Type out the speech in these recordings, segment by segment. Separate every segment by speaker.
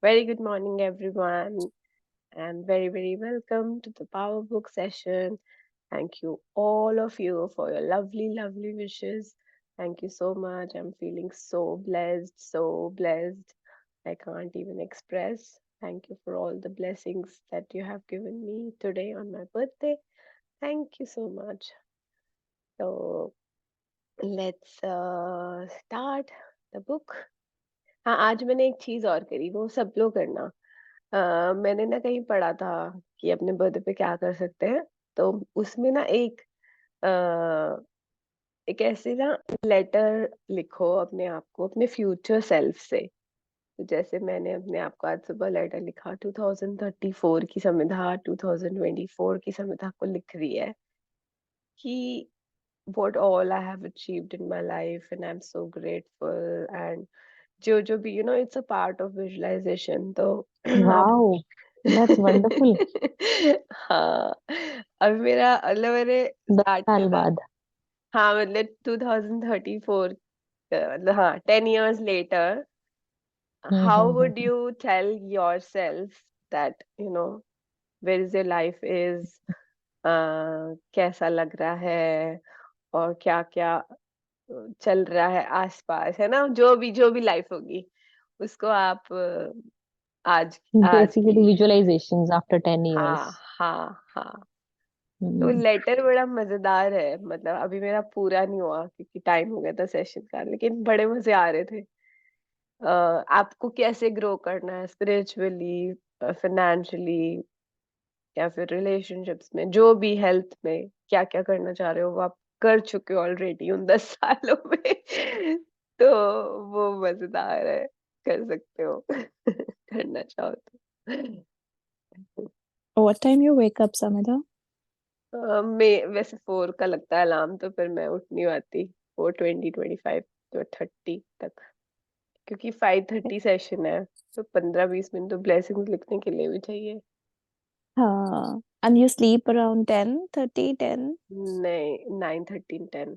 Speaker 1: Very good morning, everyone, and very, very welcome to the Power Book session. Thank you, all of you, for your lovely, lovely wishes. Thank you so much. I'm feeling so blessed, so blessed. I can't even express. Thank you for all the blessings that you have given me today on my birthday. Thank you so much. So, let's start the book. हाँ, आज मैंने एक चीज और करी, वो सब लोग करना। मैंने ना कहीं पढ़ा था कि अपने बर्थडे पे क्या कर सकते हैं। तो उसमें ना एक ऐसे ना लेटर लिखो अपने आप को, अपने फ्यूचर सेल्फ से। तो जैसे मैंने अपने आप को आज सुबह लेटर लिखा, 2034 की संविधा 2024 की संविधा को लिख रही है कि what all I have achieved in my life and I'm so grateful, and जो भी it's a part of visualization। तो आप
Speaker 2: Wow, that's wonderful.
Speaker 1: हाँ, अब मेरा मतलब मैंने
Speaker 2: 10
Speaker 1: स्टार्ट
Speaker 2: साल
Speaker 1: करा।
Speaker 2: बाद।
Speaker 1: हाँ, मतलब 2034, मतलब हाँ, 10 years later, how would
Speaker 2: hmm.
Speaker 1: you tell yourself that where is your life is, कैसा लग रहा है, और क्या क्या चल रहा है आसपास, है ना, जो भी लाइफ होगी उसको आप आज आज की।
Speaker 2: Basically visualizations after 10
Speaker 1: हाँ,
Speaker 2: years.
Speaker 1: हाँ, हाँ। तो
Speaker 2: हम्म।
Speaker 1: लेटर बड़ा मजेदार है, मतलब अभी मेरा पूरा नहीं हुआ क्योंकि टाइम हो गया था सेशन का, लेकिन बड़े मजे आ रहे थे। आपको कैसे ग्रो करना है स्पिरिचुअली, फाइनेंशियली, या फिर रिलेशनशिप्स में, जो भी हेल्थ में क्या क्या करना चाह रहे हो वो आप कर चुके हो ऑलरेडी उन 10 सालों में। तो वो मजेदार है, कर सकते हो करना चाहो तो।
Speaker 2: What time you wake up, Samita?
Speaker 1: मैं वैसे 4 का लगता है अलार्म, तो फिर मैं उठ नहीं पाती 4:20, 25 तो 30 तक, क्योंकि 5:30 सेशन है। तो 15-20 मिनट तो ब्लेसिंग्स लिखने के लिए भी चाहिए।
Speaker 2: हाँ, and you sleep around 10:30, 10?
Speaker 1: नहीं, 9:30, 10।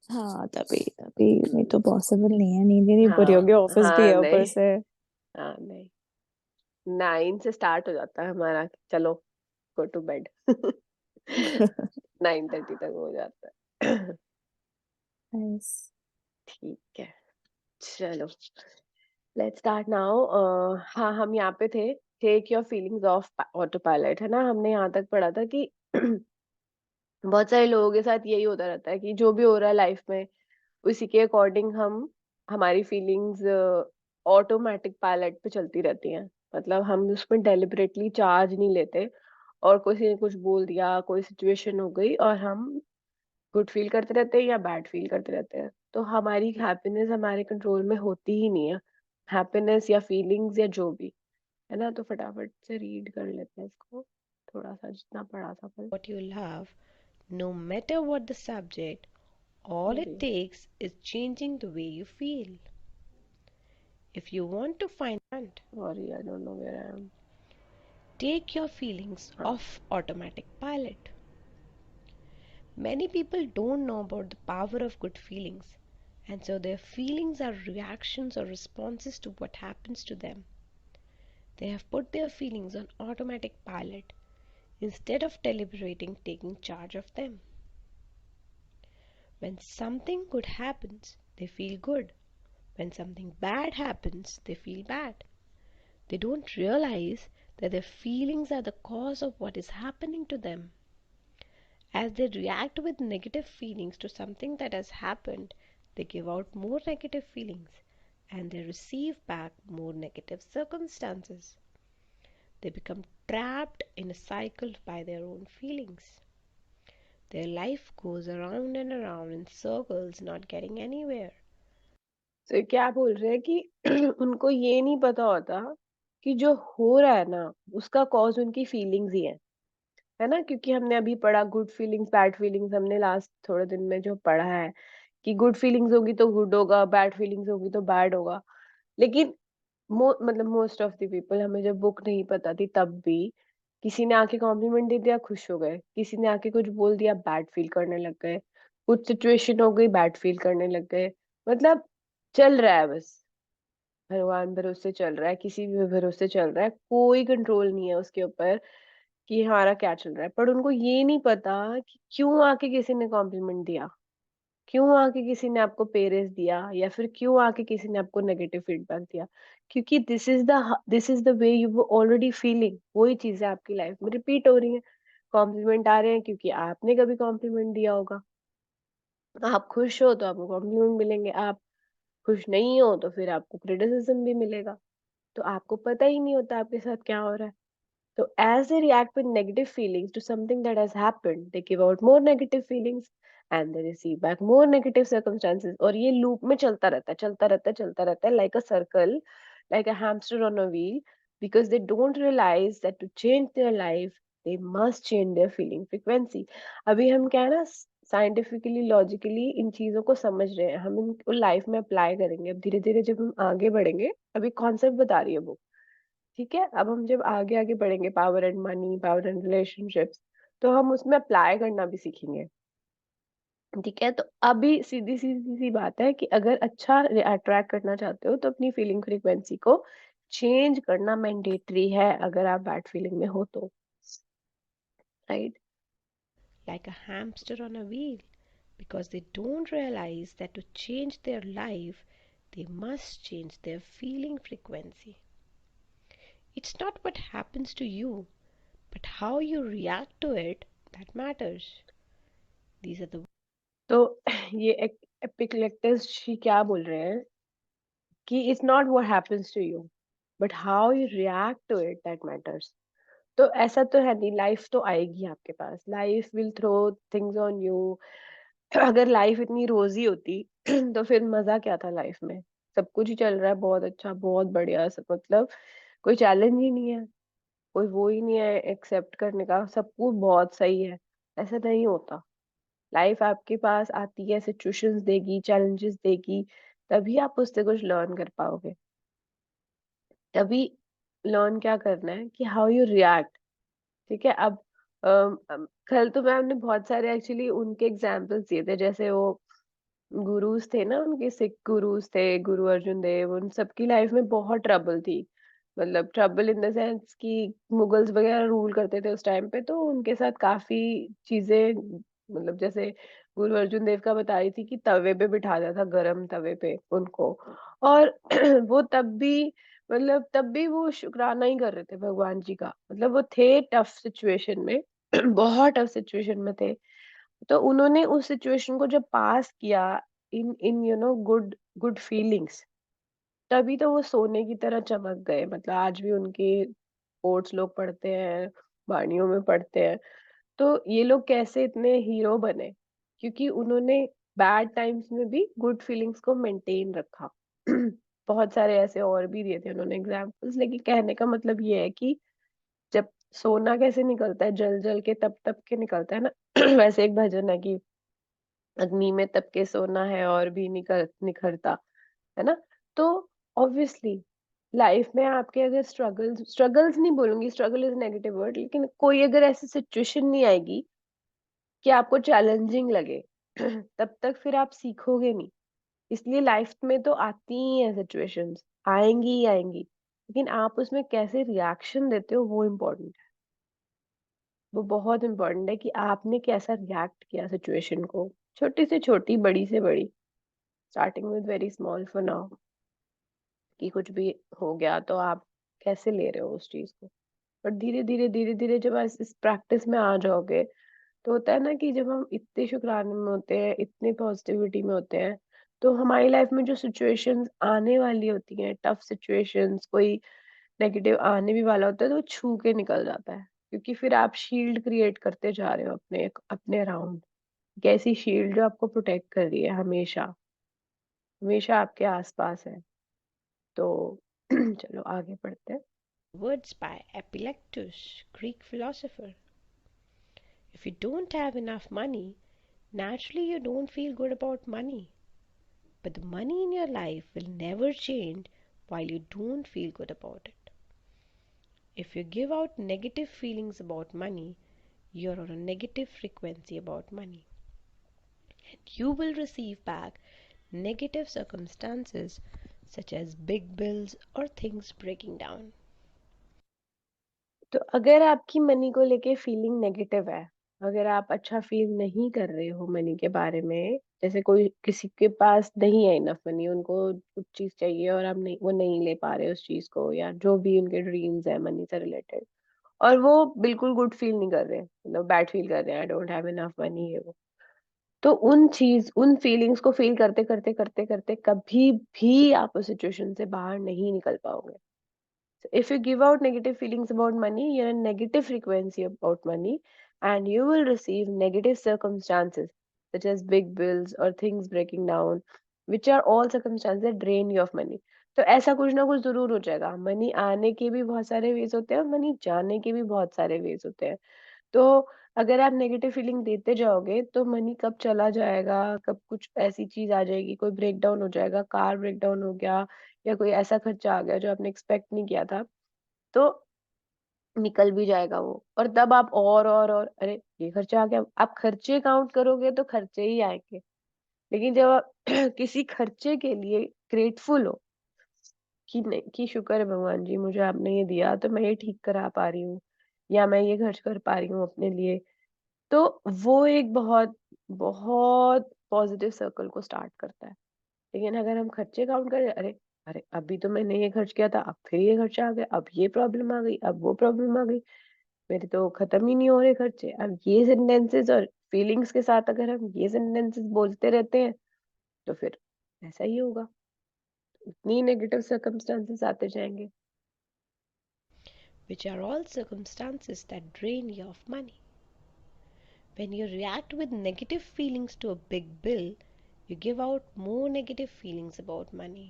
Speaker 2: हाँ, तभी तभी नहीं तो पॉसिबल नहीं है, नींद ही नहीं पूरी
Speaker 1: हाँ,
Speaker 2: होगी, ऑफिस भी
Speaker 1: हाँ,
Speaker 2: है ऊपर
Speaker 1: नहीं,
Speaker 2: से।
Speaker 1: हाँ, नहीं, 9 से स्टार्ट हो जाता है हमारा कि चलो गो टू बेड। 9:30 तक हो जाता है।
Speaker 2: Nice.
Speaker 1: ठीक है, चलो लेट्स स्टार्ट नाउ। हाँ, हम यहाँ पे थे, take your feelings of autopilot, है ना। हमने यहाँ तक पढ़ा था कि बहुत सारे लोगों के साथ यही होता रहता है कि जो भी हो रहा है लाइफ में, उसी के अकॉर्डिंग हम हमारी फीलिंग्स ऑटोमेटिक पायलट पे चलती रहती हैं। मतलब हम उसमें डेलिबरेटली चार्ज नहीं लेते, और किसी ने कुछ बोल दिया, कोई सिचुएशन हो गई, और हम गुड फील करते रहते हैं या बैड फील करते रहते हैं। तो हमारी हैप्पीनेस हमारे कंट्रोल में होती ही नहीं है, हैप्पीनेस या फीलिंग्स या जो भी, है ना। तो फटाफट से रीड कर लेते हैं इसको, थोड़ा सा जितना पढ़ा था कल।
Speaker 3: What you'll have, no matter what the subject, all
Speaker 1: जी,
Speaker 3: it takes is changing the way you feel. If you want to find
Speaker 1: sorry, I don't know where I am.
Speaker 3: take your feelings
Speaker 1: हाँ,
Speaker 3: off automatic pilot. Many people don't know about the power of good feelings, and so their feelings are reactions or responses to what happens to them. They have put their feelings on automatic pilot instead of deliberating taking charge of them. When something good happens, they feel good. When something bad happens, they feel bad. They don't realize that their feelings are the cause of what is happening to them. As they react with negative feelings to something that has happened, they give out more negative feelings and they receive back more negative circumstances. They become trapped in a cycle by their own feelings. Their life goes around and around in circles, not getting anywhere.
Speaker 1: तो क्या बोल रहे हैं कि उनको ये नहीं पता होता कि जो हो रहा है ना, उसका कॉज उनकी फीलिंग्स ही है ना। क्योंकि हमने अभी पढ़ा गुड फीलिंग्स बैड फीलिंग्स, हमने लास्ट थोड़े दिन में जो पढ़ा है कि गुड फीलिंग्स होगी तो गुड होगा, बैड फीलिंग्स होगी तो बैड होगा। लेकिन मतलब मोस्ट ऑफ द पीपल, हमें जब बुक नहीं पता थी तब भी, किसी ने आके कॉम्प्लीमेंट दे दिया खुश हो गए, किसी ने आके कुछ बोल दिया बैड फील करने लग गए, कुछ सिचुएशन हो गई बैड फील करने लग गए। मतलब चल रहा है बस, भगवान भरोसे चल रहा है, किसी भी भरोसे चल रहा है, कोई कंट्रोल नहीं है उसके ऊपर कि हमारा क्या चल रहा है। पर उनको ये नहीं पता कि क्यों आके किसी ने कॉम्प्लीमेंट दिया, क्यों आके किसी ने आपको प्रेज़ दिया या फिर क्यों आके किसी ने आपको नेगेटिव फीडबैक दिया। क्योंकि this is the way you were already feeling, वही चीज़ें आपकी लाइफ में रिपीट हो रही हैं। कॉम्प्लीमेंट आ रहे हैं क्योंकि आपने कभी कॉम्प्लीमेंट दिया होगा। आप खुश हो तो आपको कॉम्प्लीमेंट मिलेंगे, आप खुश नहीं हो तो फिर आपको क्रिटिसिज्म भी मिलेगा। तो आपको पता ही नहीं होता आपके साथ क्या हो रहा है। So as they react with negative feelings to something that has happened, they give out more negative feelings and they receive back more negative circumstances. और ये लूप में चलता रहता है, चलता रहता है, चलता रहता है, like a circle, like a hamster on a wheel, because they don't realize that to change their life, they must change their feeling frequency. अभी हम क्या है ना, साइंटिफिकली लॉजिकली इन चीजों को समझ रहे हैं, हम इनको लाइफ में अप्लाई करेंगे। अब धीरे धीरे जब हम आगे बढ़ेंगे, अभी कॉन्सेप्ट बता रही है वो, ठीक है? अब हम जब आगे-आगे बढ़ेंगे, power and money, power and relationships, तो हम उसमें अप्लाई करना भी सीखेंगे, ठीक है? तो अभी सीधी-सी बात है कि अगर अच्छा अट्रैक्ट करना चाहते हो तो अपनी फीलिंग फ्रीक्वेंसी को चेंज करना मैंडेटरी है, अगर आप बैड फीलिंग में हो तो, right?
Speaker 3: like a hamster on a wheel, because they don't realize that to change their life, they must change their feeling frequency. It's not what happens to you, but how you react to it that matters. These are the
Speaker 1: तो ये एपिक्लेटस जी क्या बोल रहे हैं कि it's not what happens to you, but how you react to it that matters. तो ऐसा तो है नहीं, लाइफ तो आएगी आपके पास, life will throw things on you. अगर लाइफ इतनी रोजी होती तो फिर मजा क्या था लाइफ में। सब कुछ ही चल रहा है बहुत अच्छा, बहुत बढ़िया, सब मतलब कोई चैलेंज ही नहीं है, कोई वो ही नहीं है एक्सेप्ट करने का, सब कुछ बहुत सही है। ऐसा नहीं होता। लाइफ आपके पास आती है, सिचुएशंस देगी, चैलेंजेस देगी, तभी आप उससे कुछ लर्न कर पाओगे। तभी लर्न क्या करना है कि हाउ यू रिएक्ट, ठीक है? अब कल तो मैम ने बहुत सारे एक्चुअली उनके एग्जाम्पल्स दिए थे, जैसे वो गुरुज थे ना, उनके सिख गुरुज थे, गुरु अर्जुन देव, उन सबकी लाइफ में बहुत ट्रबल थी। मतलब ट्रबल इन द सेंस कि मुगल्स वगैरह रूल करते थे उस टाइम पे, तो उनके साथ काफी चीजें, मतलब जैसे गुरु अर्जुन देव का बता रही थी कि तवे पे बिठा दिया था, गरम तवे पे उनको। और वो तब भी, मतलब तब भी वो शुक्राना ही कर रहे थे भगवान जी का। मतलब वो थे टफ सिचुएशन में बहुत टफ सिचुएशन में थे। तो उन्होंने उस सिचुएशन को जब पास किया in in you know good good feelings, तभी तो वो सोने की तरह चमक गए। मतलब आज भी उनकी कोट्स लोग पढ़ते हैं, वाणियों में पढ़ते हैं। तो ये लोग कैसे इतने हीरो बने, क्योंकि उन्होंने बैड टाइम्स में भी गुड फीलिंग्स को मेंटेन रखा। बहुत सारे ऐसे और भी दिए थे उन्होंने एग्जांपल्स, लेकिन कहने का मतलब ये है कि जब सोना कैसे निकलता है, जल जल के तप तप के निकलता है ना, वैसे एक भजन है कि अग्नि में तप के सोना है और भी निकल निखरता, है ना? तो ऑब्वियसली लाइफ में आपके अगर स्ट्रगल्स स्ट्रगल्स नहीं बोलूंगी, स्ट्रगल इज नेगेटिव वर्ड, लेकिन कोई अगर ऐसी सिचुएशन नहीं आएगी कि आपको चैलेंजिंग लगे, तब तक फिर आप सीखोगे नहीं। इसलिए लाइफ में तो आती ही है सिचुएशंस, आएंगी ही आएंगी, लेकिन आप उसमें कैसे रिएक्शन देते हो वो इम्पोर्टेंट है। वो बहुत इम्पोर्टेंट है कि आपने कैसा रिएक्ट किया सिचुएशन को, छोटी से छोटी, बड़ी से बड़ी, starting with very small for now, कि कुछ भी हो गया तो आप कैसे ले रहे हो उस चीज को। पर धीरे धीरे जब आप इस प्रैक्टिस में आ जाओगे, तो होता है ना कि जब हम इतने शुक्राने में होते हैं, इतने पॉजिटिविटी में होते हैं, तो हमारी लाइफ में जो सिचुएशंस आने वाली होती हैं, टफ सिचुएशंस, कोई नेगेटिव आने भी वाला होता है, तो वो छू के निकल जाता है। क्योंकि फिर आप शील्ड क्रिएट करते जा रहे हो अपने अपने अराउंड, एक ऐसी शील्ड जो आपको प्रोटेक्ट कर रही है हमेशा, हमेशा आपके आसपास है। तो चलो आगे बढ़ते हैं।
Speaker 3: words by Epictetus, Greek philosopher. If you don't have enough money, naturally you don't feel good about money. But the money in your life will never change while you don't feel good about it. If you give out negative feelings about money, you're on a negative frequency about money. And you will receive back negative circumstances such as big bills or things breaking down.
Speaker 1: तो अगर आपकी money को लेके feeling negative है, अगर आप अच्छा feel नहीं कर रहे हो मनी के बारे में, जैसे कोई किसी के पास नहीं है इनफ मनी, उनको कुछ चीज चाहिए और आप नहीं, वो नहीं ले पा रहे उस चीज को, या जो भी उनके ड्रीम्स है मनी से रिलेटेड, और वो बिल्कुल गुड फील नहीं कर रहे, मतलब बैड फील कर रहे हैं, I don't have enough money है वो, तो उन फीलिंग्स को फील करते करते करते करते कभी भी आप उस सिचुएशन से बाहर नहीं निकल पाओगे. So if you give out negative feelings about money, you're in negative frequency about money, and you will receive negative circumstances such as big bills or things breaking down, which are all circumstances that drain you of money. तो ऐसा कुछ ना कुछ जरूर हो जाएगा. Money आने के भी बहुत सारे वेज होते हैं और मनी जाने के भी बहुत सारे वेज होते हैं. तो अगर आप नेगेटिव फीलिंग देते जाओगे तो मनी कब चला जाएगा, कब कुछ ऐसी चीज आ जाएगी, कोई ब्रेक डाउन हो जाएगा, कार ब्रेक डाउन हो गया, या कोई ऐसा खर्चा आ गया जो आपने एक्सपेक्ट नहीं किया था, तो निकल भी जाएगा वो, और तब आप और अरे ये खर्चा आ गया, आप खर्चे काउंट करोगे तो खर्चे ही आएंगे. लेकिन जब आप किसी खर्चे के लिए ग्रेटफुल हो कि नहीं, कि शुक्र है भगवान जी मुझे आपने ये दिया तो मैं ये ठीक करा पा रही हूँ, या मैं ये खर्च कर पा रही हूँ अपने लिए, तो वो एक बहुत बहुत पॉजिटिव सर्कल को स्टार्ट करता है. लेकिन अगर हम खर्चे काउंट करें, अरे अरे अभी तो मैंने ये खर्च किया था, अब फिर ये खर्चा आ गया, अब ये प्रॉब्लम आ गई, अब वो प्रॉब्लम आ गई, मेरे तो खत्म ही नहीं हो रहे खर्चे, अब ये सेंटेंसेस और फीलिंग्स के साथ अगर हम ये सेंटेंसेस बोलते रहते हैं तो फिर ऐसा ही होगा, इतनी नेगेटिव सर्कमस्टांसेस आते जाएंगे.
Speaker 3: Which are all circumstances that drain you of money. When you react with negative feelings to a big bill, you give out more negative feelings about money,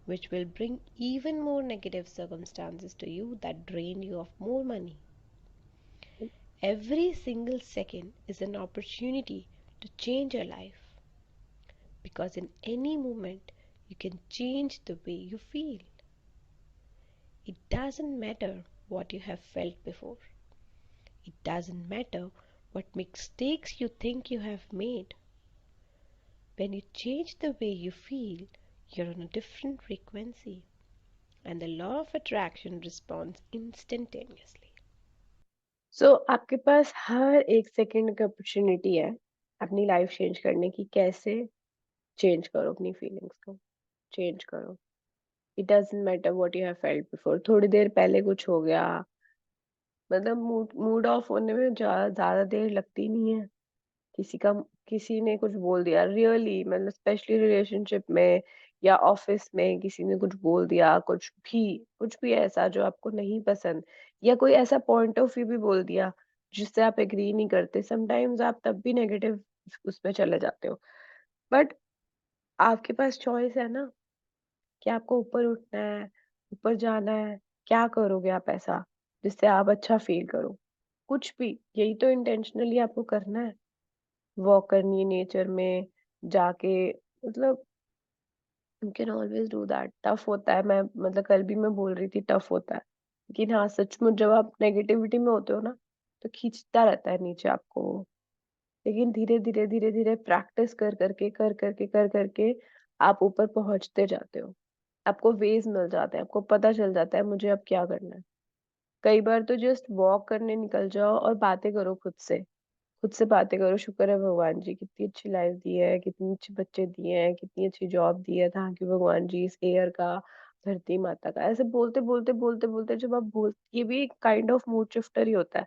Speaker 3: which will bring even more negative circumstances to you that drain you of more money. Every single second is an opportunity to change your life, because in any moment you can change the way you feel. It doesn't matter what you have felt before. It doesn't matter what mistakes you think you have made. When you change the way you feel, you're on a different frequency, and the law of attraction responds instantaneously.
Speaker 1: सो आपके पास हर एक second की opportunity है अपनी life change करने की. कैसे change करो अपनी फीलिंग्स को, चेंज करो. It doesn't matter what you have felt before. थोड़ी देर पहले कुछ हो गया, मतलब मूड मूड ऑफ होने में ज्यादा ज्यादा देर लगती नहीं है. किसी का, किसी ने कुछ बोल दिया रियली, मतलब स्पेशली रिलेशनशिप में या ऑफिस में किसी ने कुछ बोल दिया, कुछ भी ऐसा जो आपको नहीं पसंद, या कोई ऐसा पॉइंट ऑफ व्यू भी बोल दिया जिससे आप एग्री नहीं करते, समटाइम्स आप तब भी नेगेटिव उसमें चले जाते हो. बट आपके पास चॉइस है ना, कि आपको ऊपर उठना है, ऊपर जाना है. क्या करोगे आप ऐसा जिससे आप अच्छा फील करो? कुछ भी, यही तो इंटेंशनली आपको करना है. वॉक करनी है नेचर में जाके, मतलब you can always do that. Tough होता है, मैं मतलब कल भी मैं बोल रही थी टफ होता है, लेकिन हाँ सचमुच जब आप नेगेटिविटी में होते हो ना तो खींचता रहता है नीचे आपको वो. लेकिन धीरे धीरे धीरे धीरे प्रैक्टिस कर करके आप ऊपर पहुंचते जाते हो. आपको वेज मिल जाते हैं, आपको पता चल जाता है मुझे अब क्या करना है. कई बार तो जस्ट वॉक करने निकल जाओ और बातें करो खुद से. खुद से बातें करो, शुक्र है भगवान जी कितनी अच्छी लाइफ दी है, कितनी अच्छे बच्चे दिए हैं, कितनी अच्छी जॉब दी है, थैंक यू भगवान जी इस एयर का, धरती माता का. ऐसे बोलते जब आप बोल, ये भी एक काइंड ऑफ मूड शिफ्टर ही होता है.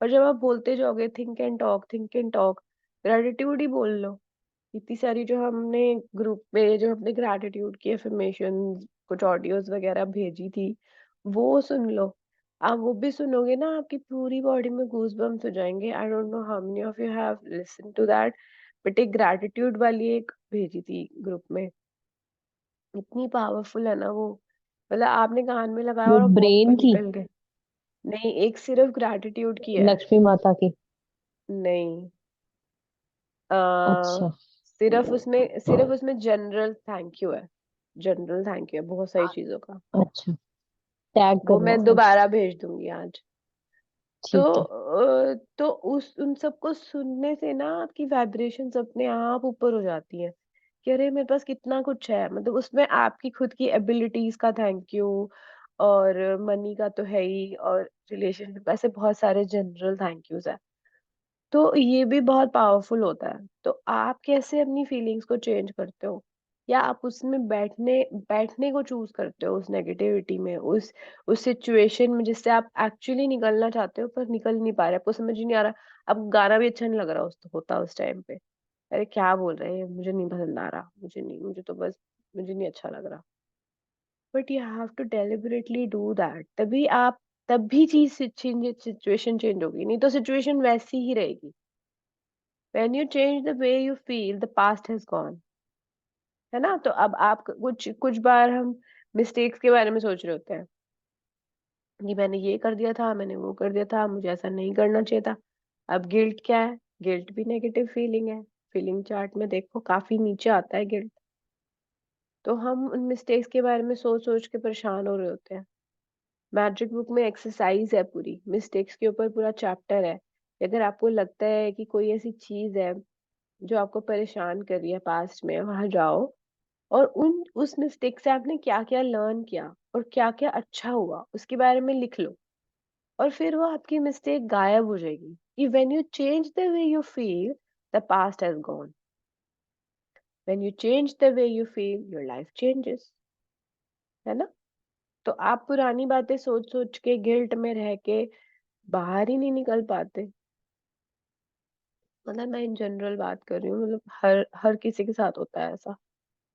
Speaker 1: और जब आप बोलते जाओगे थिंक एंड टॉक, ग्रेटिट्यूड ही बोल लो. इतनी सारी जो हमने ग्रुप में जो अपने ग्रैटिट्यूड की एफर्मेशन कुछ ऑडियोज वगैरह भेजी थी, वो सुन लो. आप वो भी सुनोगे ना, आपकी पूरी बॉडी में गूज बम्स हो जाएंगे. I don't know how many of you have listen to that, but एक ग्रैटिट्यूड वाली एक भेजी थी ग्रुप में, इतनी पावरफुल है ना वो. मतलब आपने कान में लगाया
Speaker 2: वो
Speaker 1: और वॉक
Speaker 2: ब्रेन
Speaker 1: पर
Speaker 2: की,
Speaker 1: निकल गए. नहीं, एक सिर्फ ग्रैटिट्यूड की है.
Speaker 2: लक्ष्मी माता की?
Speaker 1: नहीं,
Speaker 2: अच्छा
Speaker 1: सिर्फ उसमें जनरल थैंक यू है. जनरल थैंक यू है बहुत सारी चीजों का.
Speaker 2: अच्छा, टैग
Speaker 1: वो
Speaker 2: करना
Speaker 1: मैं
Speaker 2: है।
Speaker 1: दोबारा भेज दूंगी आज. तो
Speaker 2: ठीक है।
Speaker 1: तो उस उन सबको सुनने से ना आपकी वाइब्रेशंस अपने आप ऊपर हो जाती हैं. कि अरे मेरे पास कितना कुछ है, मतलब उसमें आपकी खुद की एबिलिटीज का थैंक यू, और मनी का तो है ही, और रिलेशनशिप, ऐसे बहुत सारे जनरल थैंक यूज है। तो ये भी बहुत पावरफुल होता है। तो आप कैसे अपनी फीलिंग्स को चेंज करते हो, या आप उसमें बैठने बैठने को चूज करते हो, उस नेगेटिविटी में, उस सिचुएशन में जिससे आप एक्चुअली निकलना चाहते हो पर निकल नहीं पा रहे, आपको समझ ही नहीं आ रहा, अब गाना भी अच्छा नहीं लग रहा होता उस टाइम पे, अरे क्या बोल रहे हैं, मुझे नहीं पसंद आ रहा, मुझे नहीं, मुझे तो बस, मुझे नहीं अच्छा लग रहा। But you have to deliberately do that, तभी आप, तब भी चीज चेंज, सिचुएशन चेंज होगी, नहीं तो सिचुएशन वैसी ही रहेगी। When you change the way you feel, the past has gone, है ना? तो अब आप कुछ कुछ बार हम मिस्टेक्स के बारे में सोच रहे होते हैं कि मैंने ये कर दिया था, मैंने वो कर दिया था, मुझे ऐसा नहीं करना चाहिए था। अब गिल्ट क्या है? गिल्ट भी नेगेटिव फीलिंग है। फीलिंग चार्ट में देखो काफी नीचे आता है गिल्ट। तो हम उन मिस्टेक्स के बारे में सोच सोच के परेशान हो रहे होते हैं। मैजिक बुक में एक्सरसाइज है पूरी, मिस्टेक्स के ऊपर पूरा चैप्टर है। अगर आपको लगता है कि कोई ऐसी चीज है जो आपको परेशान कर रही है पास्ट में, वहां जाओ और उन उस मिस्टेक से आपने क्या-क्या लर्न किया और क्या-क्या अच्छा हुआ, उसके बारे में लिख लो, और फिर वो आपकी मिस्टेक गायब हो जाएगी। कि when you change the way you feel, the past has gone. When you change the way you feel, your life changes, है ना? तो आप पुरानी बातें सोच-सोच के गिल्ट में रह के बाहर ही नहीं निकल पाते। मतलब मैं इन जनरल बात कर रही हूँ, मतलब हर हर किसी के साथ होता है ऐसा।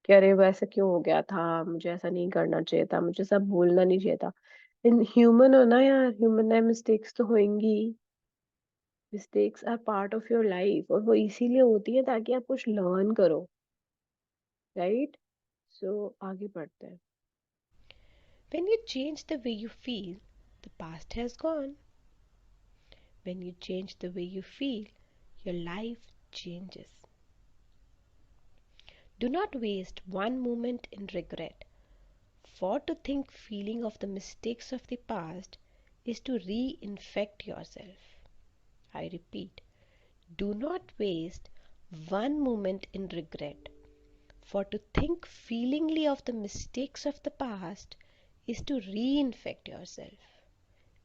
Speaker 1: कि अरे वैसे क्यों हो गया था, मुझे ऐसा नहीं करना चाहिए था, मुझे सब भूलना नहीं चाहिए था। इन ह्यूमन हो ना यार, ह्यूमन है, मिस्टेक्स तो होंगी। Mistakes are part of your life, और वो इसीलिए होती है ताकि आप कुछ लर्न करो, राइट? सो आगे बढ़ते हैं।
Speaker 3: When you change the way you feel, the past has gone. When you change the way you feel, your life changes. Do not waste one moment in regret. For to think feeling of the mistakes of the past is to reinfect yourself. I repeat, do not waste one moment in regret. For to think feelingly of the mistakes of the past is to reinfect yourself.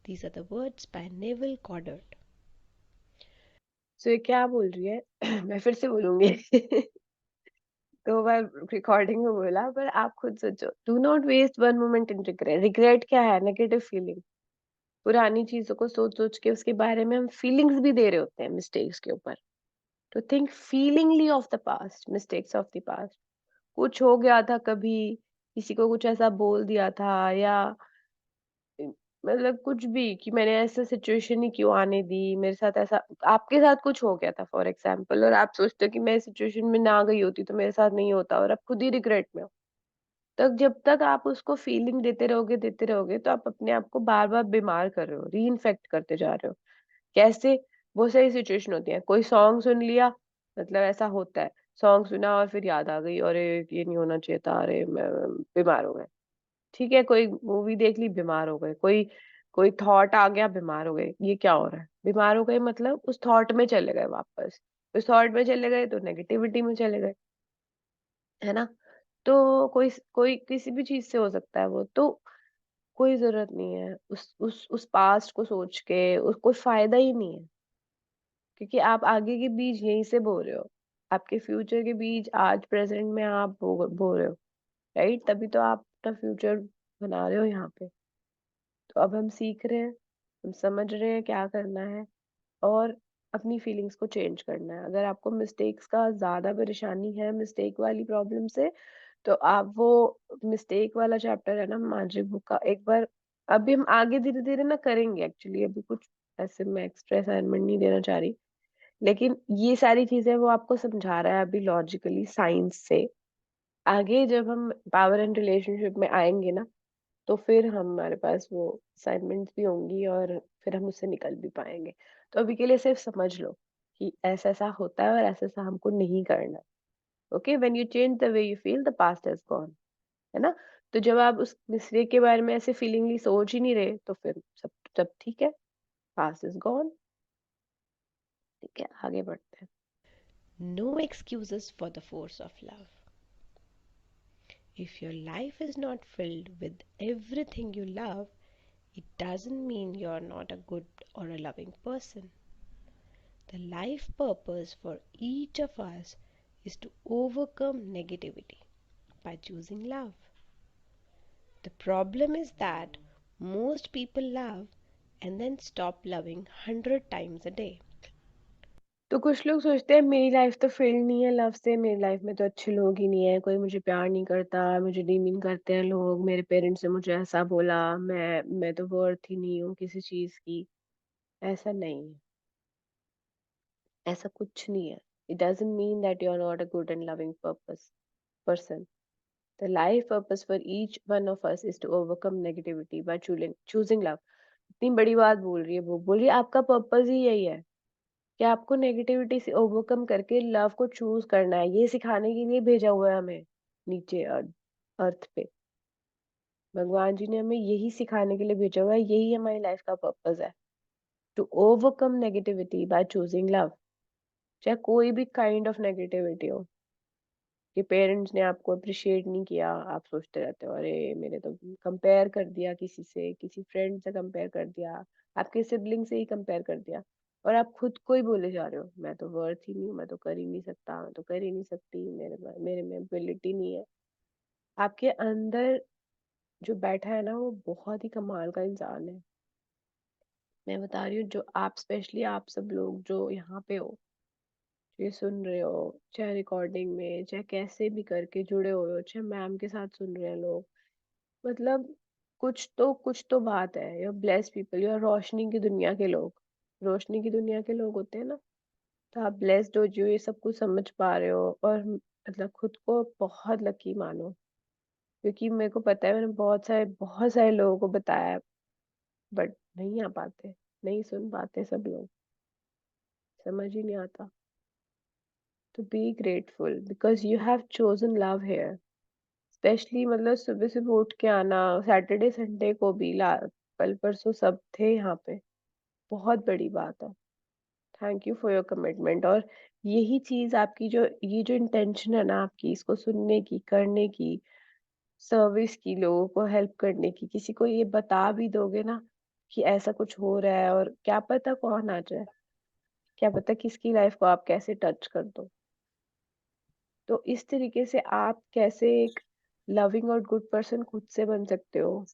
Speaker 3: These are the words by Neville Goddard.
Speaker 1: सो ये क्या बोल रही है? मैं फिर से बोलूंगी। 2 बार recording में बोला, पर आप खुद सोचो, do not waste one moment in regret. Regret क्या है? Negative feeling. पुरानी चीजों को सोच सोच के उसके बारे में हम फीलिंग्स भी दे रहे होते हैं मिस्टेक्स के ऊपर। तो think feelingly of the past, mistakes of the past. कुछ हो गया था कभी, किसी को कुछ ऐसा बोल दिया था, या मतलब कुछ भी, कि मैंने ऐसा सिचुएशन ही क्यों आने दी, मेरे साथ ऐसा, आपके साथ कुछ हो गया था फॉर एग्जाम्पल, और आप सोचते हो कि मैं इस सिचुएशन में ना गई होती तो मेरे साथ नहीं होता, और आप खुद ही रिग्रेट में हो। तब जब तक आप उसको फीलिंग देते रहोगे, तो आप अपने आप को बार बार बीमार कर रहे हो, री इन्फेक्ट करते जा रहे हो। कैसे? बहुत सारी सिचुएशन होती है, कोई सॉन्ग सुन लिया, मतलब ऐसा होता है, सॉन्ग सुना और फिर याद आ गई, अरे ये नहीं होना चाहिए था, अरे मैं बीमार हो गए। ठीक है, कोई मूवी देख ली, बीमार हो गए, कोई कोई थॉट आ गया, बीमार हो गए, ये क्या हो रहा है? बीमार हो गए मतलब उस थॉट में चले गए वापस, उस थॉट में चले गए तो नेगेटिविटी में चले गए, है ना? तो कोई कोई किसी भी चीज से हो सकता है वो, तो कोई जरूरत नहीं है उस पास्ट को सोच के, कोई फायदा ही नहीं है, क्योंकि आप आगे के बीज यहीं से बो रहे हो, आपके फ्यूचर के बीज आज प्रेजेंट में आप बो रहे हो, राइट? तभी तो आप अपना फ्यूचर बना रहे हो यहाँ पे। तो अब हम सीख रहे हैं, हम समझ रहे हैं क्या करना है, और अपनी फीलिंग्स को चेंज करना है। अगर आपको मिस्टेक्स का ज्यादा परेशानी है, मिस्टेक वाली प्रॉब्लम से, तो आप वो मिस्टेक वाला चैप्टर है ना मैजिक बुक का, एक बार, अभी हम आगे धीरे धीरे ना करेंगे, एक्चुअली अभी कुछ ऐसे मैं एक्स्ट्रा असाइनमेंट नहीं देना चाह रही, लेकिन ये सारी चीजें वो आपको समझा रहा है अभी लॉजिकली, साइंस से। आगे जब हम पावर एंड रिलेशनशिप में आएंगे ना, तो फिर हमारे पास वो असाइनमेंट्स भी होंगी, और फिर हम उससे निकल भी पाएंगे। तो अभी के लिए सिर्फ समझ लो कि ऐसा ऐसा होता है और ऐसा ऐसा हमको नहीं करना है। Okay, when you change the way you feel, the past has gone, है ना? तो जब आप उस मिस्टेक के बारे में ऐसे फीलिंगली सोच ही नहीं रहे, तो फिर सब सब ठीक है, पास्ट इज गॉन। ठीक है, आगे बढ़ते हैं।
Speaker 3: No excuses for the force of love. If your life is not filled with everything you love, it doesn't mean you're not a good or a loving person. The life purpose for each of us is to overcome negativity by choosing love. The problem is that most people love and then stop loving 100 times a day.
Speaker 1: तो कुछ लोग सोचते हैं मेरी life तो field नहीं है love से, मेरी लाइफ में तो अच्छे लोग ही नहीं है, कोई मुझे प्यार नहीं करता, मुझे डीमीन करते हैं लोग, मेरे पेरेंट्स ने मुझे ऐसा बोला, मैं तो वर्थ ही नहीं हूँ किसी चीज की। ऐसा नहीं है, ऐसा कुछ नहीं है। It doesn't mean that you are not a good and loving person. The life purpose for each one of us is to overcome negativity by choosing love. इतनी बड़ी बात बोल रही है वो, बोल रही है आपका पर्पस ही यही है कि आपको नेगेटिविटी से ओवरकम करके लव को चूज करना है। ये सिखाने के लिए भेजा हुआ है हमें नीचे अर्थ पे। भगवान जी ने हमें यही सिखाने के लिए भेजा हुआ है, यही हमारी लाइफ का पर्पस है, to overcome negativity by choosing love. चाहे कोई भी काइंड ऑफ नेगेटिविटी हो, कि पेरेंट्स ने आपको अप्रिशिएट नहीं किया, आप सोचते रहते हो अरे मेरे तो कंपेयर कर दिया किसी से, किसी फ्रेंड से कंपेयर कर दिया, आपके सिबलिंग से ही कंपेयर कर दिया, और आप खुद को ही बोले जा रहे हो मैं तो वर्थ ही नहीं हूँ, मैं तो कर ही नहीं सकता, मैं तो कर ही नहीं सकती, मेरे में एबिलिटी नहीं है। आपके अंदर जो बैठा है ना वो बहुत ही कमाल का इंसान है। मैं बता रही हूँ, जो आप स्पेशली आप सब लोग जो यहाँ पे हो, ये सुन रहे हो, चाहे रिकॉर्डिंग में, चाहे कैसे भी करके जुड़े हुए हो, चाहे मैम के साथ सुन रहे हैं लोग, मतलब कुछ तो बात है। You blessed people, you are रोशनी की दुनिया के लोग। रोशनी की दुनिया के लोग होते हैं ना, तो आप ब्लेस्ड हो जो ये सब कुछ समझ पा रहे हो, और मतलब खुद को बहुत लकी मानो। क्योंकि मेरे को पता है, मैंने बहुत सारे लोगों को बताया, बट नहीं आ पाते, नहीं सुन पाते सब लोग, समझ ही नहीं आता। तो be grateful because you have chosen love here. Specially मतलब सुबह सुबह उठ के आना, सैटरडे संडे को भी कल परसों सब थे यहाँ पे, बहुत बड़ी बात है। Thank you for your commitment. और यही चीज आपकी जो ये जो इंटेंशन है ना आपकी, इसको सुनने की, करने की, सर्विस की, लोगों को हेल्प करने की, किसी को ये बता भी दोगे ना कि ऐसा कुछ हो रहा है, और क्या पता कौन आ जाए, क्या पता किसकी लाइफ को आप कैसे टच कर दो। तो इस तरीके से आप कैसे एक लविंग और गुड पर्सन खुद से बन सकते हो,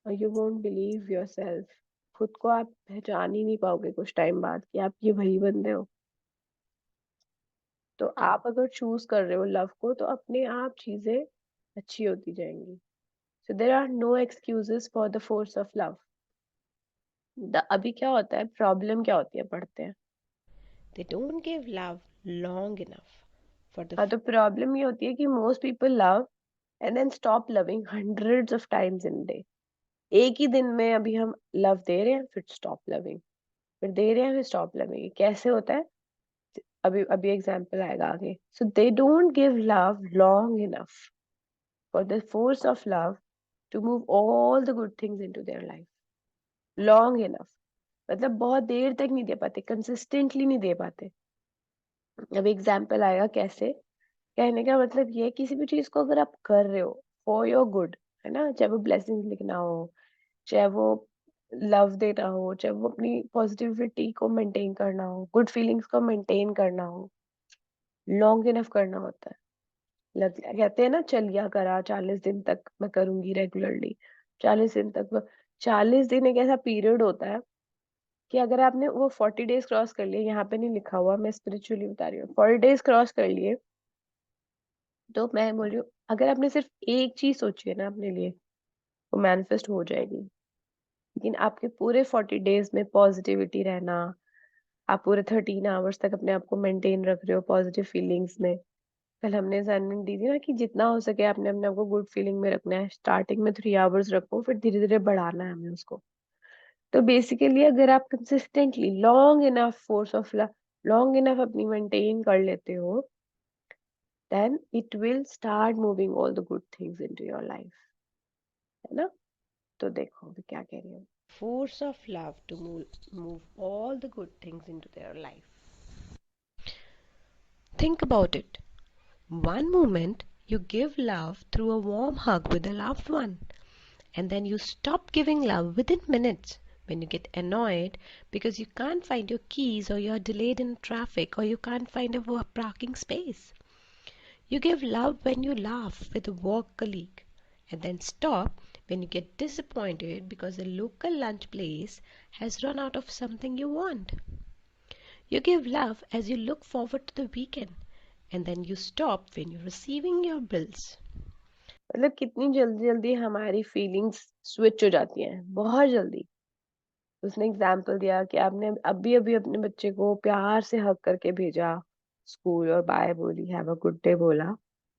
Speaker 1: और यू वोंट बिलीव योरसेल्फ। खुद को आप पहचान ही नहीं पाओगे कुछ टाइम बाद कि आप ये वही बंदे हो। तो आप अगर चूज कर रहे हो लव को, तो अपने आप चीजें अच्छी होती जाएंगी। So there are no excuses for the force of love. अभी क्या होता है, प्रॉब्लम क्या होती है, पढ़ते हैं।
Speaker 3: They don't give love long enough for the
Speaker 1: हाँ, तो प्रॉब्लम ये होती है कि most people love and then stop loving hundreds of times in day. एक ही दिन में अभी हम लव दे रहे हैं, फिर स्टॉप लविंग, फिर दे रहे हैं, फिर स्टॉप लविंग। कैसे होता है, अभी अभी एग्जांपल आएगा आगे। So they don't give love long enough for the force of love to move all the good things into their life. Long enough मतलब बहुत देर तक नहीं दे पाते, कंसिस्टेंटली नहीं दे पाते। अब एग्जाम्पल आएगा कैसे। कहने का मतलब ये है, किसी भी चीज को अगर आप कर रहे हो फॉर योर गुड, है ना, चाहे वो ब्लेसिंग लिखना हो, चाहे वो लव देना हो, चाहे वो अपनी पॉजिटिविटी को मेंटेन करना हो, गुड फीलिंग्स को मेंटेन करना हो, लॉन्ग इनफ करना होता है। कहते हैं ना, चलिया करा 40 दिन तक मैं करूंगी रेगुलरली, 40 दिन तक। 40 दिन एक ऐसा पीरियड होता है कि अगर आपने वो 40 डेज क्रॉस कर लिए, यहाँ पे नहीं लिखा हुआ, मैं स्पिरिचुअली बता रही हूँ, 40 डेज क्रॉस कर लिए, तो मैं बोल रही हूँ अगर आपने सिर्फ एक चीज सोची है ना अपने लिए, वो मैनिफेस्ट हो जाएगी। लेकिन आपके पूरे 40 डेज में पॉजिटिविटी रहना, आप पूरे 13 आवर्स तक अपने आप को मेंटेन रख रहे हो पॉजिटिव फीलिंग्स में। कल हमने असाइनमेंट दी थी ना कि जितना हो सके आपने अपने आप को गुड फीलिंग में रखना है। स्टार्टिंग में 3 आवर्स रखो, फिर धीरे धीरे बढ़ाना है हमें उसको। तो बेसिकली अगर आप consistently long enough force of long enough अपनी मेंटेन कर लेते हो, then it will start moving all the good things into your life, है ना। तो देखो मैं क्या कह रही हूँ।
Speaker 3: force of love to move all the good things into their life. Think about it. One moment You give love through a warm hug with a loved one, and then you stop giving love within minutes when you get annoyed because you can't find your keys, or you're delayed in traffic, or you can't find a parking space. You give love when you laugh with a work colleague, and then stop when you get disappointed because the local lunch place has run out of something you want. You give love as you look forward to the weekend, and then you stop when you're receiving your bills.
Speaker 1: मतलब कितनी जल्दी जल्दी हमारी feelings switch हो जाती हैं, बहुत जल्दी। उसने एग्जाम्पल दिया कि आपने अभी अभी अपने बच्चे को प्यार से हग करके भेजा स्कूल और बाय बोली, हैव अ गुड डे बोला,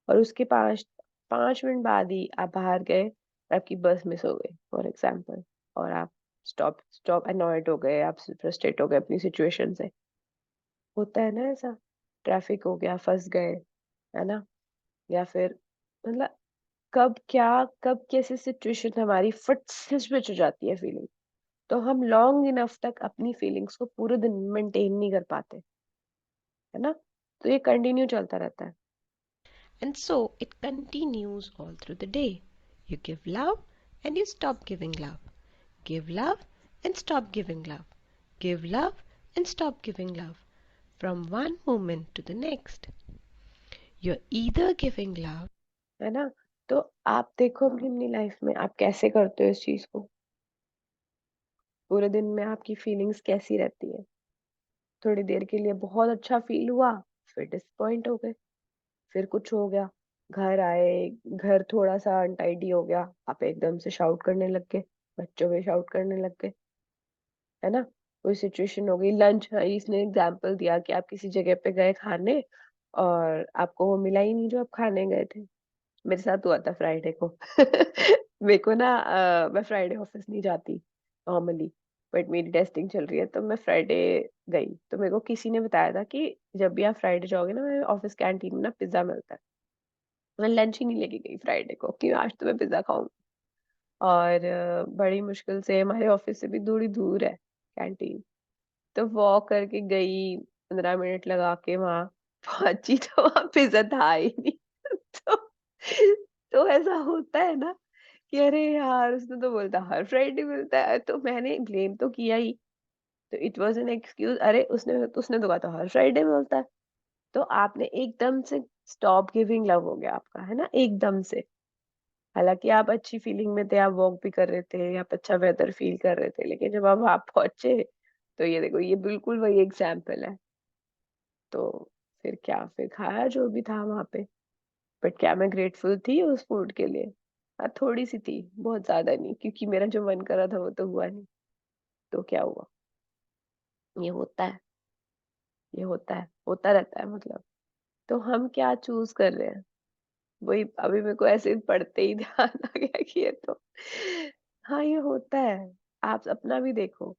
Speaker 1: और उसके 5 मिनट बाद ही आप बाहर गए और आपकी बस मिस हो गई फॉर एग्जाम्पल, और आप स्टॉप स्टॉप अनॉयड हो गए, आप फ्रस्ट्रेट हो गए अपनी सिचुएशन से। होता है ना ऐसा, ट्रैफिक हो गया, फंस गए, है ना? या फिर मतलब कब कैसी सिचुएशन हमारी फट से स्विच हो जाती है फीलिंग, तो हम लॉन्ग इनफ तक अपनी फीलिंग्स को पूरे दिन मेंटेन नहीं कर पाते, है ना? तो ये कंटिन्यू चलता रहता है।
Speaker 3: And so it continues all through the day. You give love and you stop giving love. Give love and stop giving love. Give love and stop giving love. From one moment to the next. You're either giving love.
Speaker 1: है ना? तो आप देखो अपनी life में आप कैसे करते हो इस चीज को, पूरे दिन में आपकी फीलिंग्स कैसी रहती है? थोड़ी देर के लिए बहुत अच्छा फील हुआ, फिर डिसअपॉइंट हो गए, फिर कुछ हो गया, घर आए, घर थोड़ा सा अनटाइडी हो गया, आप एकदम से शाउट करने लग गए, बच्चों पे शाउट करने लग गए, है ना? कोई सिचुएशन हो गई, लंच, हाँ, इसने एग्जाम्पल दिया कि आप किसी जगह पे गए खाने और आपको वो मिला ही नहीं जो आप खाने गए थे। मेरे साथ हुआ था फ्राइडे को। मेरे को ना मैं फ्राइडे ऑफिस नहीं जाती नॉर्मली, बट मेरी टेस्टिंग चल रही है तो मैं फ्राइडे गई, तो मेरे को किसी ने बताया था कि जब भी आप फ्राइडे जाओगे ना, मेरे ऑफिस कैंटीन में ना पिज्जा मिलता है। मैं लंच ही नहीं लेके गई फ्राइडे को कि आज तो मैं पिज्जा खाऊं, और बड़ी मुश्किल से हमारे ऑफिस से भी थोड़ी दूर है कैंटीन, तो वॉक करके गई, 15 मिनट लगा के वहां पहुंची तो वहां पिज्जा था ही नहीं। तो तो ऐसा होता है ना कि अरे यार, उसने तो बोलता हर फ्राइडे मिलता है, तो मैंने ब्लेम तो किया ही, तो इट वाज एन एक्सक्यूज, अरे उसने तो कहा था हर फ्राइडे मिलता है। तो आपने एकदम से स्टॉप गिविंग लव हो गया आपका, है ना, एकदम से। हालांकि आप अच्छी फीलिंग में थे, आप वॉक भी कर रहे थे, आप अच्छा वेदर फील कर रहे थे, लेकिन जब आप वहां पहुंचे तो ये देखो, ये बिल्कुल वही एग्जाम्पल है। तो फिर क्या, फिर खाया जो भी था वहां पे, बट क्या मैं ग्रेटफुल थी उस फूड के लिए? हाँ, थोड़ी सी थी, बहुत ज्यादा नहीं, क्योंकि मेरा जो मन कर रहा था वो तो हुआ नहीं। तो क्या हुआ? ये होता है, ये होता है, होता रहता है मतलब। तो हम क्या चूज कर रहे हैं, वही अभी मेरे को ऐसे पढ़ते ही ध्यान आ गया कि ये तो, हाँ, ये होता है। आप अपना भी देखो,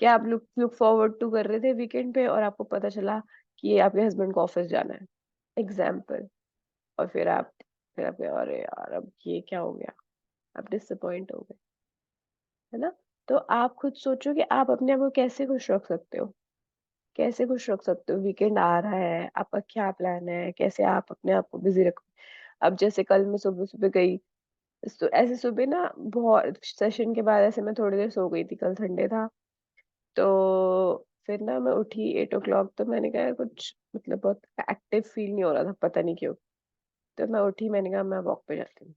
Speaker 1: क्या आप लुक लुक फॉरवर्ड टू कर रहे थे वीकेंड पे और आपको पता चला कि आपके हस्बैंड को ऑफिस जाना है, एग्जाम्पल, और फिर आप अरे यार अब ये क्या हो गया, आप डिसअपॉइंट हो गए, है ना? तो आप खुद सोचो कि आप अपने आप को कैसे खुश रख सकते हो, कैसे खुश रख सकते हो? वीकेंड आ रहा है, आपका क्या प्लान है, कैसे आप अपने आप को बिजी रखो? अब जैसे कल मैं सुबह सुबह गई, ऐसे सुबह ना बहुत सेशन के बाद ऐसे मैं थोड़ी देर सो गई थी, कल संडे था, तो फिर ना मैं उठी 8 o'clock, तो मैंने कहा कुछ मतलब बहुत एक्टिव फील नहीं हो रहा था, पता नहीं क्यों। तो मैं उठी, मैंने कहा मैं वॉक पे जाती हूँ।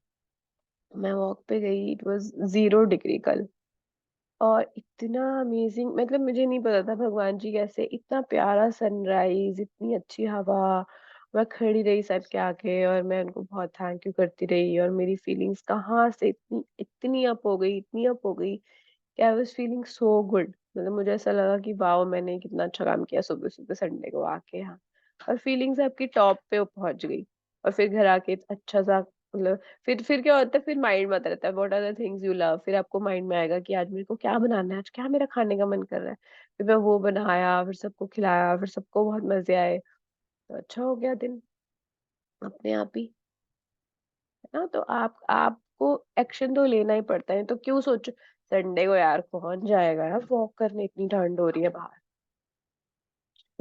Speaker 1: मैं वॉक पे गई, इट वाज 0 डिग्री कल, और इतना अमेजिंग, मतलब मुझे नहीं पता था भगवान जी कैसे, इतना प्यारा सनराइज, इतनी अच्छी हवा। मैं खड़ी रही सबके आगे और मैं उनको बहुत थैंक यू करती रही, और मेरी फीलिंग्स कहाँ से इतनी इतनी अप हो गई, इतनी अप हो गई कि I was feeling so good. मतलब मुझे ऐसा लगा कि वाओ, मैंने कितना अच्छा काम किया सुबह सुबह संडे को आके यहाँ, और फीलिंग्स आपकी टॉप पे पहुंच गई। और फिर घर आके अच्छा सा, मतलब फिर क्या होता है, फिर माइंड में आता रहता है what are the things you love, फिर आपको माइंड में आएगा कि आज मेरे को क्या बनाना है, आज क्या मेरा खाने का मन कर रहा है, फिर मैं वो बनाया, फिर सबको खिलाया, फिर सबको बहुत मजे आए, तो अच्छा हो गया दिन अपने आप ही, है ना? तो आपको एक्शन तो लेना ही पड़ता है, तो क्यों सोचो संडे को, यार कौन जाएगा यार वॉक करने, इतनी ठंड हो रही है बाहर,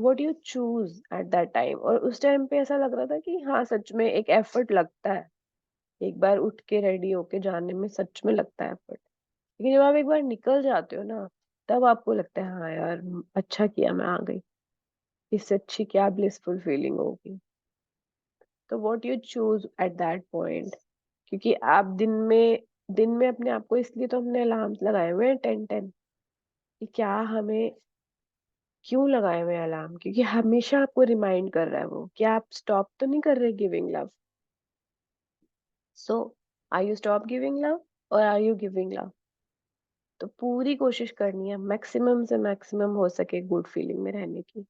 Speaker 1: what you choose at that time. और उस टाइम पे ऐसा लग रहा था कि हाँ सच में एक एफर्ट लगता है, एक बार उठ के रेडी होके जाने में सच में लगता है एफर्ट। लेकिन जब आप एक बार निकल जाते हो ना, तब आपको लगता है हाँ यार अच्छा किया मैं आ गई, इससे अच्छी क्या ब्लिसफुल फीलिंग होगी। तो what you choose at that point, क्योंकि आप दिन में अपने आप को, इसलिए तो हमने अलार्म लगाए हुए हैं 10-10, कि क्या हमें, क्यों लगाए हुए अलार्म, क्योंकि हमेशा आपको रिमाइंड कर रहा है वो कि आप स्टॉप तो नहीं कर रहे giving love. So are you stop giving love और आर यू गिविंग लव? तो पूरी कोशिश करनी है मैक्सिमम से मैक्सिमम हो सके गुड फीलिंग में रहने की।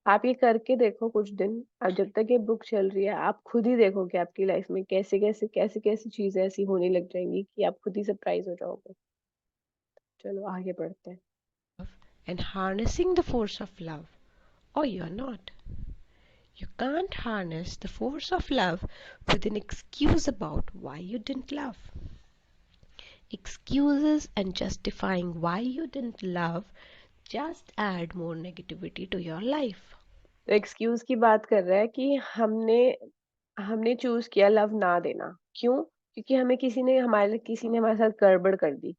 Speaker 1: आप ये करके देखो कुछ दिन। अब जब तक ये बुक चल रही है आप खुद ही देखो कि आपकी लाइफ में कैसे कैसे कैसी कैसी चीजें ऐसी होने लग जाएंगी कि आप खुद ही सरप्राइज हो जाओगे। चलो आगे बढ़ते हैं।
Speaker 3: And harnessing the force of love, or you're not. You can't harness the force of love with an excuse about why you didn't love. Excuses and justifying why you didn't love just add more negativity to your life.
Speaker 1: तो excuse की बात कर रहा है कि हमने हमने choose किया लव ना देना। क्यों? क्योंकि किसी ने हमारे साथ गड़बड़ कर दी।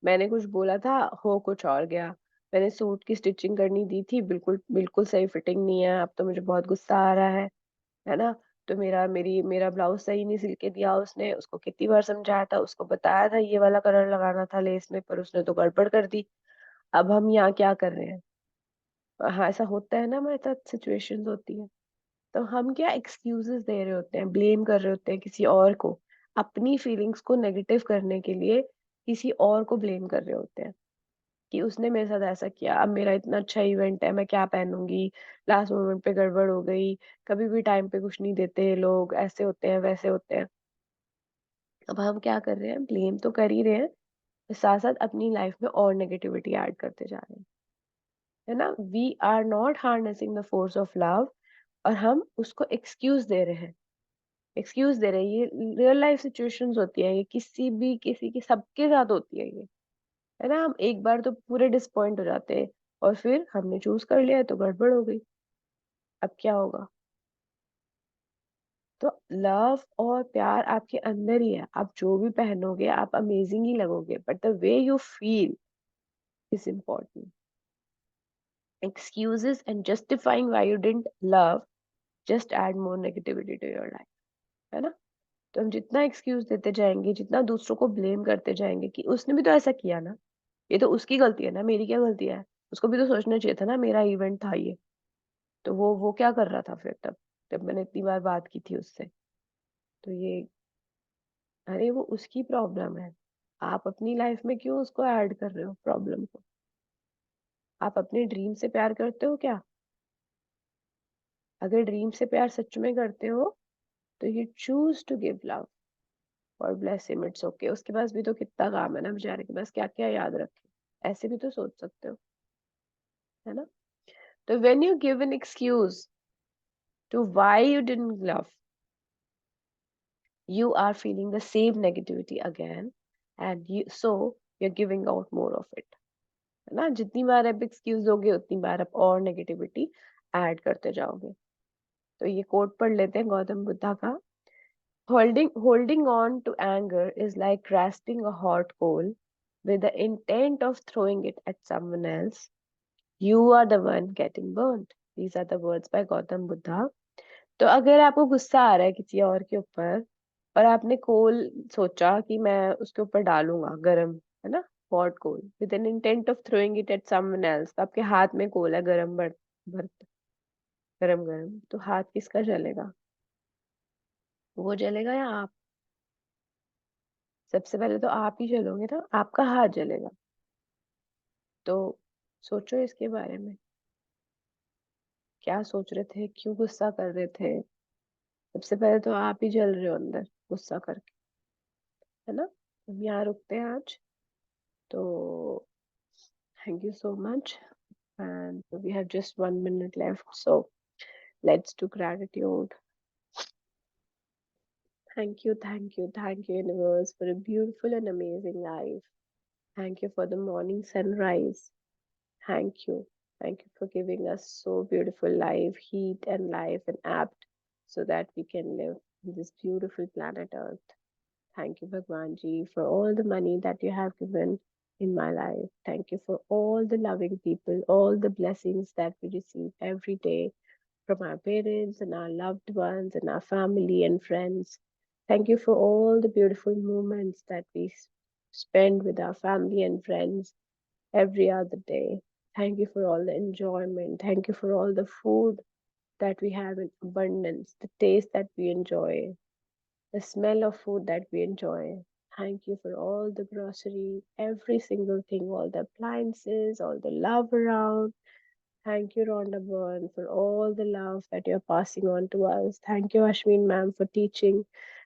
Speaker 1: मैंने कुछ बोला था, हो कुछ और गया। मैंने सूट की स्टिचिंग करनी दी थी, बिल्कुल बिल्कुल सही फिटिंग नहीं है, अब तो मुझे बहुत गुस्सा आ रहा है ना? तो मेरा ब्लाउज सही नहीं सिल के दिया उसने, उसको कितनी बार समझाया था, उसको बताया था ये वाला कलर लगाना था लेस में, पर उसने तो गड़बड़ कर दी। अब हम यहाँ क्या कर रहे हैं? हाँ ऐसा होता है ना, हमारे साथ सिचुएशंस होती है। तो हम क्या एक्सक्यूजेस दे रहे होते हैं, ब्लेम कर रहे होते हैं किसी और को, अपनी फीलिंग्स को नेगेटिव करने के लिए किसी और को ब्लेम कर रहे होते हैं कि उसने मेरे साथ ऐसा किया, अब मेरा इतना अच्छा इवेंट है मैं क्या पहनूंगी, लास्ट मोमेंट पे गड़बड़ हो गई, कभी भी टाइम पे कुछ नहीं देते ये लोग, ऐसे होते हैं वैसे होते हैं। अब हम क्या कर रहे हैं, ब्लेम तो कर ही रहे हैं, साथ साथ अपनी लाइफ में और नेगेटिविटी ऐड करते जा रहे हैं, है ना? We are not harnessing the force of love, और हम उसको एक्सक्यूज दे रहे हैं। एक्सक्यूज दे रहे हैं, ये रियल लाइफ सिचुएशंस होती है, ये किसी की सबके साथ होती है ना? हम एक बार तो पूरे डिसपॉइंट हो जाते हैं, और फिर हमने चूज कर लिया है तो गड़बड़ हो गई। अब क्या होगा? तो लव और प्यार आपके अंदर ही है, आप जो भी पहनोगे आप अमेजिंग ही लगोगे, but the way you feel is important. Excuses and justifying why you didn't love just add more negativity to your life, है ना? तो हम जितना एक्सक्यूज देते जाएंगे, जितना दूसरों को ब्लेम करते जाएंगे कि उसने भी तो ऐसा किया ना, ये तो उसकी गलती है ना, मेरी क्या गलती है, उसको भी तो सोचना चाहिए था ना, मेरा इवेंट था ये। तो वो क्या कर रहा था फिर तब, जब मैंने इतनी बार बात की थी उससे? तो ये, अरे वो उसकी प्रॉब्लम है, आप अपनी लाइफ में क्यों उसको ऐड कर रहे हो प्रॉब्लम को? आप अपने ड्रीम से प्यार करते हो क्या? अगर ड्रीम से प्यार सच में करते हो तो you choose to give love और ब्लेस हिम, इट्स ओके, उसके पास भी तो कितना काम है ना बेचारे के पास, क्या क्या याद रखे, ऐसे भी तो सोच सकते हो, है ना? तो when you give an excuse to why you didn't love, you are feeling the same negativity again, and you're giving out more of it, है ना? जितनी बार आप एक्सक्यूज दोगे उतनी बार आप और नेगेटिविटी ऐड करते जाओगे। तो ये कोट पढ़ लेते हैं गौतम बुद्धा का। Holding on to anger is like grasping a hot coal with the intent of throwing it at someone else. You are the one getting burnt. These are the words by Gautam Buddha. तो अगर आपको गुस्सा आ रहा है किसी और के ऊपर, और आपने कोल सोचा कि मैं उसके ऊपर डालूंगा गरम, है ना, hot coal, with an intent of throwing it at someone else, तो आपके हाथ में कोल है गरम, बर्त गरम गरम, तो हाथ किसका जलेगा? वो जलेगा या आप? सबसे पहले तो आप ही जलोगे ना, आपका हाथ जलेगा। तो सोचो इसके बारे में, क्या सोच रहे थे, क्यों गुस्सा कर रहे थे? सबसे पहले तो आप ही जल रहे हो अंदर गुस्सा करके, है ना? हम यहाँ रुकते हैं आज। तो thank you so much. And we have just 1 minute left. So let's do gratitude. Thank you, universe, for a beautiful and amazing life. Thank you for the morning sunrise. Thank you. Thank you for giving us so beautiful life, heat and life and apt so that we can live in this beautiful planet Earth. Thank you, Bhagwan Ji, for all the money that you have given in my life. Thank you for all the loving people, all the blessings that we receive every day from our parents and our loved ones and our family and friends. Thank you for all the beautiful moments that we spend with our family and friends every other day. Thank you for all the enjoyment. Thank you for all the food that we have in abundance, the taste that we enjoy, the smell of food that we enjoy. Thank you for all the grocery, every single thing, all the appliances, all the love around. Thank you, Rhonda Byrne, for all the love that you're passing on to us. Thank you, Ashwin ma'am, for teaching.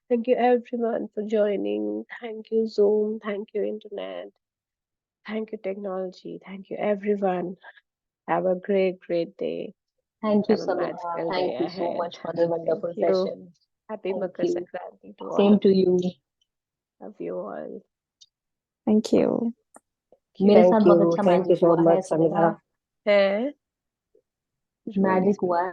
Speaker 1: Thank you, everyone, for joining. Thank you, Zoom. Thank you, Internet. Thank you, technology. Thank you, everyone. Have a great, great day.
Speaker 4: Thank you,
Speaker 1: Have a
Speaker 4: Samita.
Speaker 1: magical day
Speaker 4: Thank you so
Speaker 1: ahead.
Speaker 4: much for the
Speaker 1: Thank
Speaker 4: wonderful
Speaker 1: you.
Speaker 4: session.
Speaker 1: Happy
Speaker 4: Thank
Speaker 1: Makar
Speaker 4: you.
Speaker 1: Sankranti to
Speaker 4: Same
Speaker 1: all.
Speaker 4: to you.
Speaker 1: Love you all.
Speaker 2: Thank you.
Speaker 4: मेरे
Speaker 5: Thank
Speaker 4: साथ बहुत
Speaker 5: you.
Speaker 4: अच्छा
Speaker 5: Thank you
Speaker 4: magic
Speaker 5: so
Speaker 4: हुआ है
Speaker 5: much,
Speaker 4: Sumitra
Speaker 5: Samita.
Speaker 1: है
Speaker 4: magic हुआ है